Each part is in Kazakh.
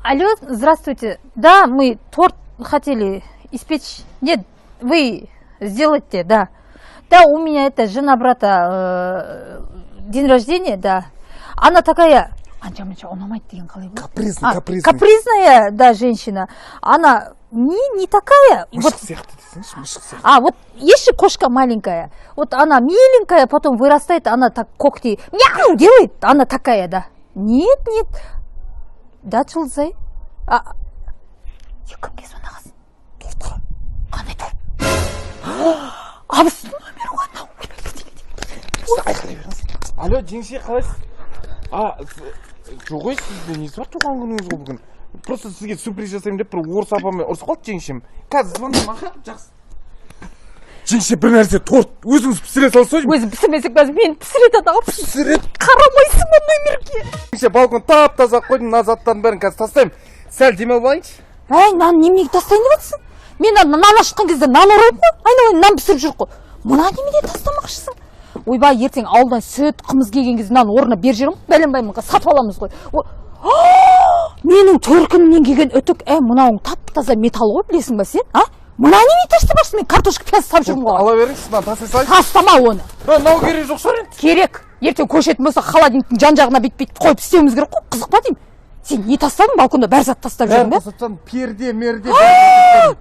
Алло, здравствуйте. Да, мы торт хотели испечь. Нет, вы сделайте, да. Да, у меня это жена брата день рождения, да. Она такая... Капризная, да, женщина. Она не такая. Вот есть же кошка маленькая. Вот она миленькая, потом вырастает, она так когти мяу делает. Она такая, да. Нет. Да, Чулзай. Кімге звонағасың? Тортқа. Қандай торт? Абысының номері ғой анау. Айқайлай беріңіз. Алло, жеңше қалайсыз? Жоқ ой, сізде несі бар туған күніңіз ғой бүгін? Просто сізге сюрприз жасаймын деп бір орыс апамен ұрысып қалды жеңшем. Қазір звондаймын, аха, жақсы. Жеңше бір нәрсе торт өзіңіз пісіре салсайшы. Өзі пісірмесек бәз мен пісіреді ау. Пісіреді. Қарамайсың ба номерге? Жеңше балкон тап-таза қойдым, мына заттардың бәрін қазір тастаймын. Сәл демалып алайыншы. Нан неменеге тастайын деп жатсың? Мен нан ашқан кезде нан орайын ғой. Айналайын нан пісіріп жүр ғой. Мына неменеге тастамақшысың? Ойбай, ертең ауылдан сүт, қымыз келген кезде нан орнына бер жерім. Бәленбай сатып аламыз ғой. Менің төркінімнен келген үтік, мынауың тап-таза металл ғой, білесің ба сен? Мына неменеге тастамақшысың? Мен картошка пияз сап жүрмін ғой. Ала беріңіз, мына тастай салайын. Тастама оны. Мынау керек жоқ шығар енді. Керек. Ертең көшетін болса холодильниктің жан-жағына бүйтіп қойып істеуіміз керек қой. Қызық па деймін? Сен не тастадың? Балконда бәр зат тастап жүрдің бе? Перде.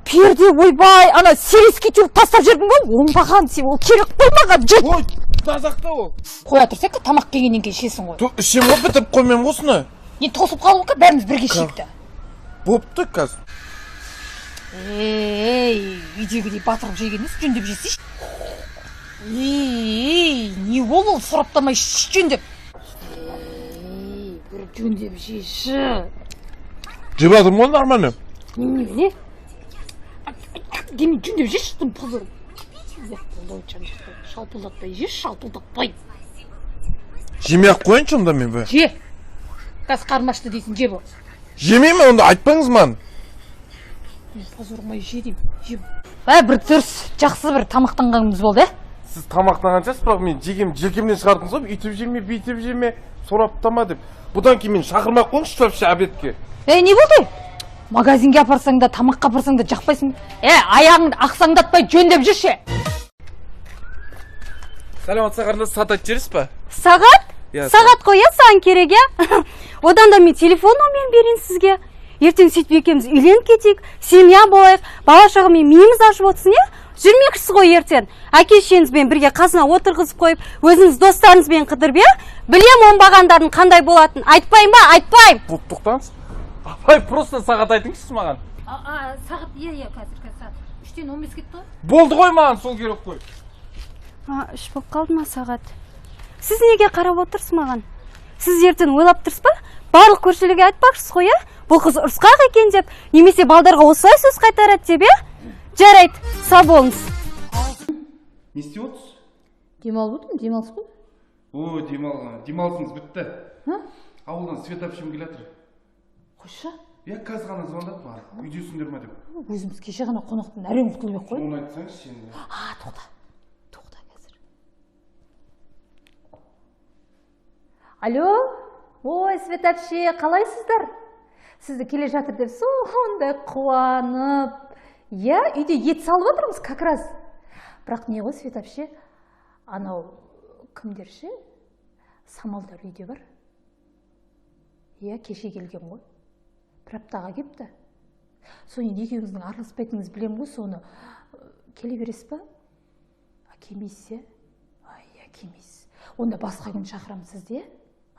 Перде, ойбай, ана сирийский тюль тастап жүрдің бе? Оңбаған сен, ол керек болмаған жет. Ой, тазақта ол. Қоя тұрсақ, тамақ келгеннен кейін ішесің ғой. Ішем ғой, бітіп қоймайым осыны. Енді тосып қалу қа, бәріміз бірге ішейікті. Бопты қазір. Үйдегідей батырып жегеніңіз жөндеп жесейші. Не ол сұраптамай жөндеп. Бір жөндеп жеші. Жеп адым ғой, нормально. Не біле? Демен жөндеп жеші, тұм позорым. Шалпылдатпай жеш, шалпылдатпай. Жемей-ақ қойыншы онда мен бе? Же. Қазір қармашты дейсің, же бұл. Жемейме, онда айтпаңыз маған. Мен позормай же дейм, жем. Бір дұрыс, жақсы бір тамақтанғанымыз болды, Сіз тамақтанғаншасыз, бірақ мен желкемнен шығардыңыз ғой, үйтіп жеме, бүйтіп жеме, сораптама деп. Бұдан кейін мен шақырмақ қойыңызшы вообще обедке. Не болды? Магазинге апарсаң да, тамаққа апарсаң да жақпайсың. Аяғыңды ақсаңдатпай жөндеп жүрші. Сәлемат сағарында сағат айтып жеріз ба? Сағат? Сағат қоя саған керек, Одан да мен телефон номерін берейін сізге. Ертең сөйтіп екеуміз үйленіп кетейік, семья болайық, бала шағамен миымыз ашып отырсын, Жүрмекшісіз ғой ертең. Әке-шешеңізбен бірге қасына отырғызып қойып, өзіңіз достарыңызбен қыдырып, Білем оңбағандардың қандай болатын. Айтпайым ба? Айтпайым. Тоқтаңыз. Апай, просто сағат айтыңызшы маған. Сағат, қазір сағат. 3-тен 15 кетті ғой. Болды ғой маған, сол керек қой. 3 болып қалды ма сағат? Сіз неге қарап отырсыз маған? Сіз ертең ойлап тұрсыз ба? Барлық көршілерге айтпақшысыз ғой, Бұл қыз ұрысқақ екен деп, немесе балдарға осылай сөз қайтарады деп, Жарайды, сау болыңыз. Не істеп отырсыз? Демалып отырмын, демалыс қой. Демалысыңыз бітті. Ауылдан свет әпшем келе жатыр. Қойшы? Қазір ғана звондады маған. Үйдесіңдер ме деп. Өзіміз кеше ғана қонақтың әрең құтылып қой. Оны айтсаңыз сен. Тоқта қазір. Алло? Ой, Свет әпше, қалайсыздар? Сізді келе жатыр деп сондай қуанып. Үйде ет салып отырмыз, как раз. Бірақ не ғой, Свет әпше? Анау кімдерші? Самалдар үйде бар. Кеше келген ғой. Бір аптаға кепті. Соны екеуіңіздің араласпайтыныңыз білем ғой, соны келе бересіз ба? Келмейсіз, келмейсіз. Онда басқа күн шақырамын сізді,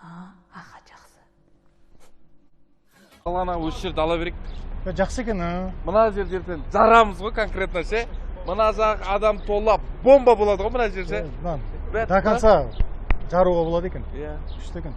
Аха, жақсы. Алана осы жерді ала берейік. Жақсы екен, Мына жерден жарамыз ғой конкретно ше. Мына жақ адам толап бомба болады ғой мына жер ше. До конца жаруға болады екен. Күшті екен.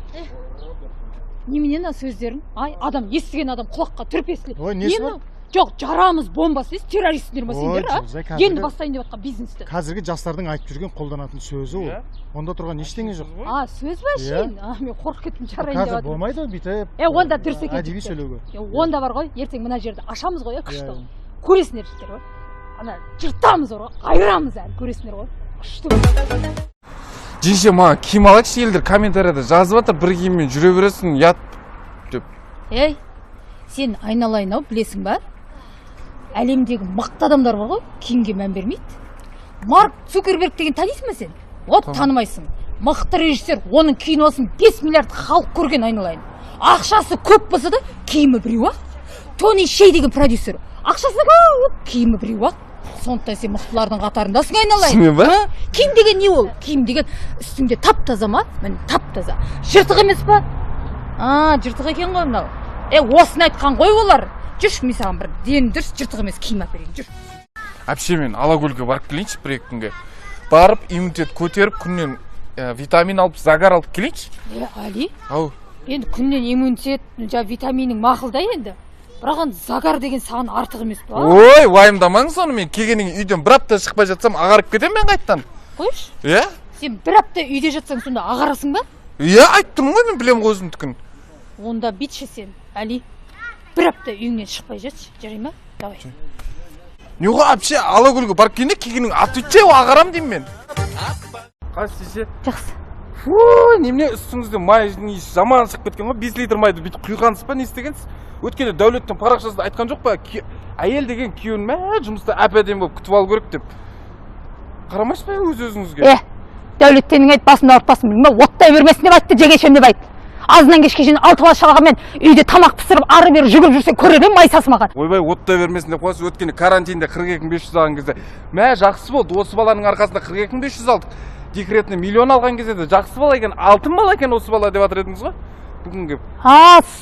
Немене сөздерің? Адам естіген адам құлаққа түрпесілі. Несі бар? Жоқ, жарамыз бомбасы, террористтер ма сендер, Енді бастайын деп атқан бизнесті. Қазіргі жастардың айтып жүрген қолданатын сөзі ол. Онда тұрған ештеңе жоқ. Сөз ба шейін? Мен қорқып кеттім, жарайын деп Қазір болмайды бүйтіп. Онда дұрыс екен. Әдеби сөйлеуге. Онда бар ғой, ертең мына жерді ашамыз ғой, күшті. Көресіңдер ғой. Ана жыртамыз ғой, айырамыз әлі, көресіңдер ғой. Күшті. Жеңше, маған киім алайықшы, елдер комментарияда жазып жатыр, бір киіммен жүре бересің, ят деп. Сен айналайын ау, білесің ба? Әлемдегі мықты адамдар бар ғой, киімге мән бермейді. Марк Цукерберг деген танисың ба сен? Вот танымайсың. Мықты режиссер, оның киносын 5 миллиард халық көрген, айналайын. Ақшасы көп болса да, киімі біреу ақ. Тони Шей деген продюсер. Ақшасы көп, киімі біреу ақ. Сондықтан сен мықтылардың қатарындасың, айналайын. Түсінген ба? Киім деген не ол? Киім деген үстіңде тап-таза ма? Міне тап-таза. Жыртық емес па? Жыртық екен ғой мынау. Осыны айтқан ғой олар. Жүрші, мен саған бір дені дұрыс жыртық емес киім әперейін, жүр. Әпше, мен Алакөлге барып келейінші бір екі күнге. Барып, иммунитет көтеріп, күннен витамин алып, загар алып келейінші. Али? Ау. Енді күннен иммунитет, витаминің мақылда енді. Бірақ загар деген саған артық емес па? Ой, уайымдамаңыз оны, мен келгеннен үйден бір апта шықпай жатсам, ағарып кетем мен қайттан. Қойшы? Иә? Сен бір апта үйде жатсаң, сонда ағарасың ба? Иә, айттым ғой, мен білем өзімдікін. Онда битші сен, Али. Бір апта үйіңнен шықпай жатшы, жарай ма? Давай. Неға әпше, Алакөлге барып келгенде келгенің атүтше ағарам деймін мен. Қайсы десе? Жақсы. Фу, немене үстіңізде майдың иісі жаман шығып кеткен ғой, 5 литр майды бүйтіп құйғансыз ба, не істегенсіз? Өткенде Дәулеттің парақшасында айтқан жоқ па, әйел деген күйеуін жұмыста әп-әдемі болып күтіп алу керек деп. Қарамайсыз ба өз-өзіңізге? Дәулеттенің айт басымды ауыртпасын, білме, оттай бермесін деп айтты, жегешем деп айтты. Азынан кешке шейін 6 бала шалғанмен үйде тамақ пісіріп, ары бері жүгіріп жүрсең көрер едім, май сасымаған. Ойбай, оттай бермесін деп қойсыз, өткенде карантинде 42.500 алған кезде. Жақсы болды, осы баланың арқасында 42.500 алдық. Декретіне миллион алған кезде де жақсы бала екен, алтын бала екен осы бала деп жатыр едіңіз ғой? Бүгінге.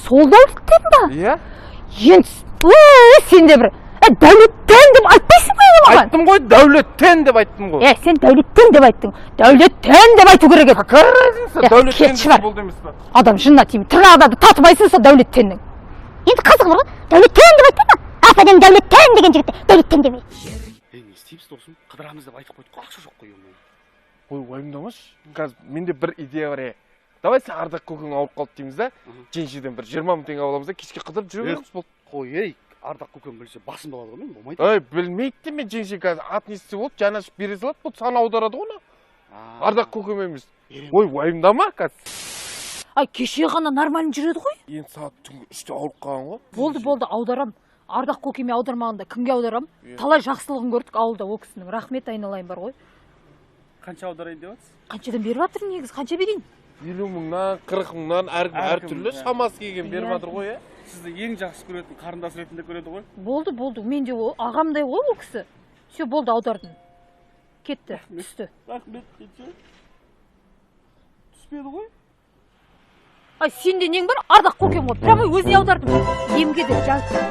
Сол Дәулеттен ба? Иә. Енді, сен де бір Дәулеттен деп айтпайсың ғой маған? Айттым ғой, Дәулеттен деп айттым ғой. Сен Дәулеттен деп айттың. Дәулеттен деп айту керек еді. Қарайсың, Дәулеттен болды емес па? Адам жынына тиме, тырнағына татымайсың сол Дәулеттеннің. Енді қызық бар ғой, Дәулеттен деп айтты ма? Әп-әдемі Дәулеттен деген жігітті Дәулеттен демей. Не істейміз досым? Қыдырамыз деп айтып қойдық, ақша жоқ қой. Ой, уайымдамашы. Қазір менде бір идея бар. Давай сен Ардақ көкең ауырып қалды дейміз да, Женшеден бір 20 мың теңге аламыз да, кешке қыдырып жүре береміз болды. Қой, Ардақ көкем білсе басым болады ғой, мен болмайды. Ой, білмейді де мен Женше қазір ат несі болды, жанашып бере салады, болды сан аударады ғой. Ардақ көкем емес. Ой, уайымдама қазір. Кеше ғана нормально жүреді ғой. Енді сағат түнгі 3-те ауырып қалған ғой. Болды, аударам. Ардақ көкеме аудармағанда кімге аударам? Талай жақсылығын көрдік ауылда ол кісінің. Рахмет, айналайын бар ғой. Қанша аударайын деп жатсыз? Қаншадан беріп жатыр негіз? Қанша берейін? 50 мыңнан, 40 мыңнан әртүрлі шамасы келген беріп жатыр ғой, иә? Сізді ең жақсы көретін қарындас ретінде көреді ғой? Болды. Мен де ағамдай ғой ол кісі. Все, болды, аудардым. Кетті, түсті. Рахмет, кетші. Түспеді ғой? Сенде нең бар? Ардақ көкем ғой. Прямо өзіне аудардым. Емге де жазды.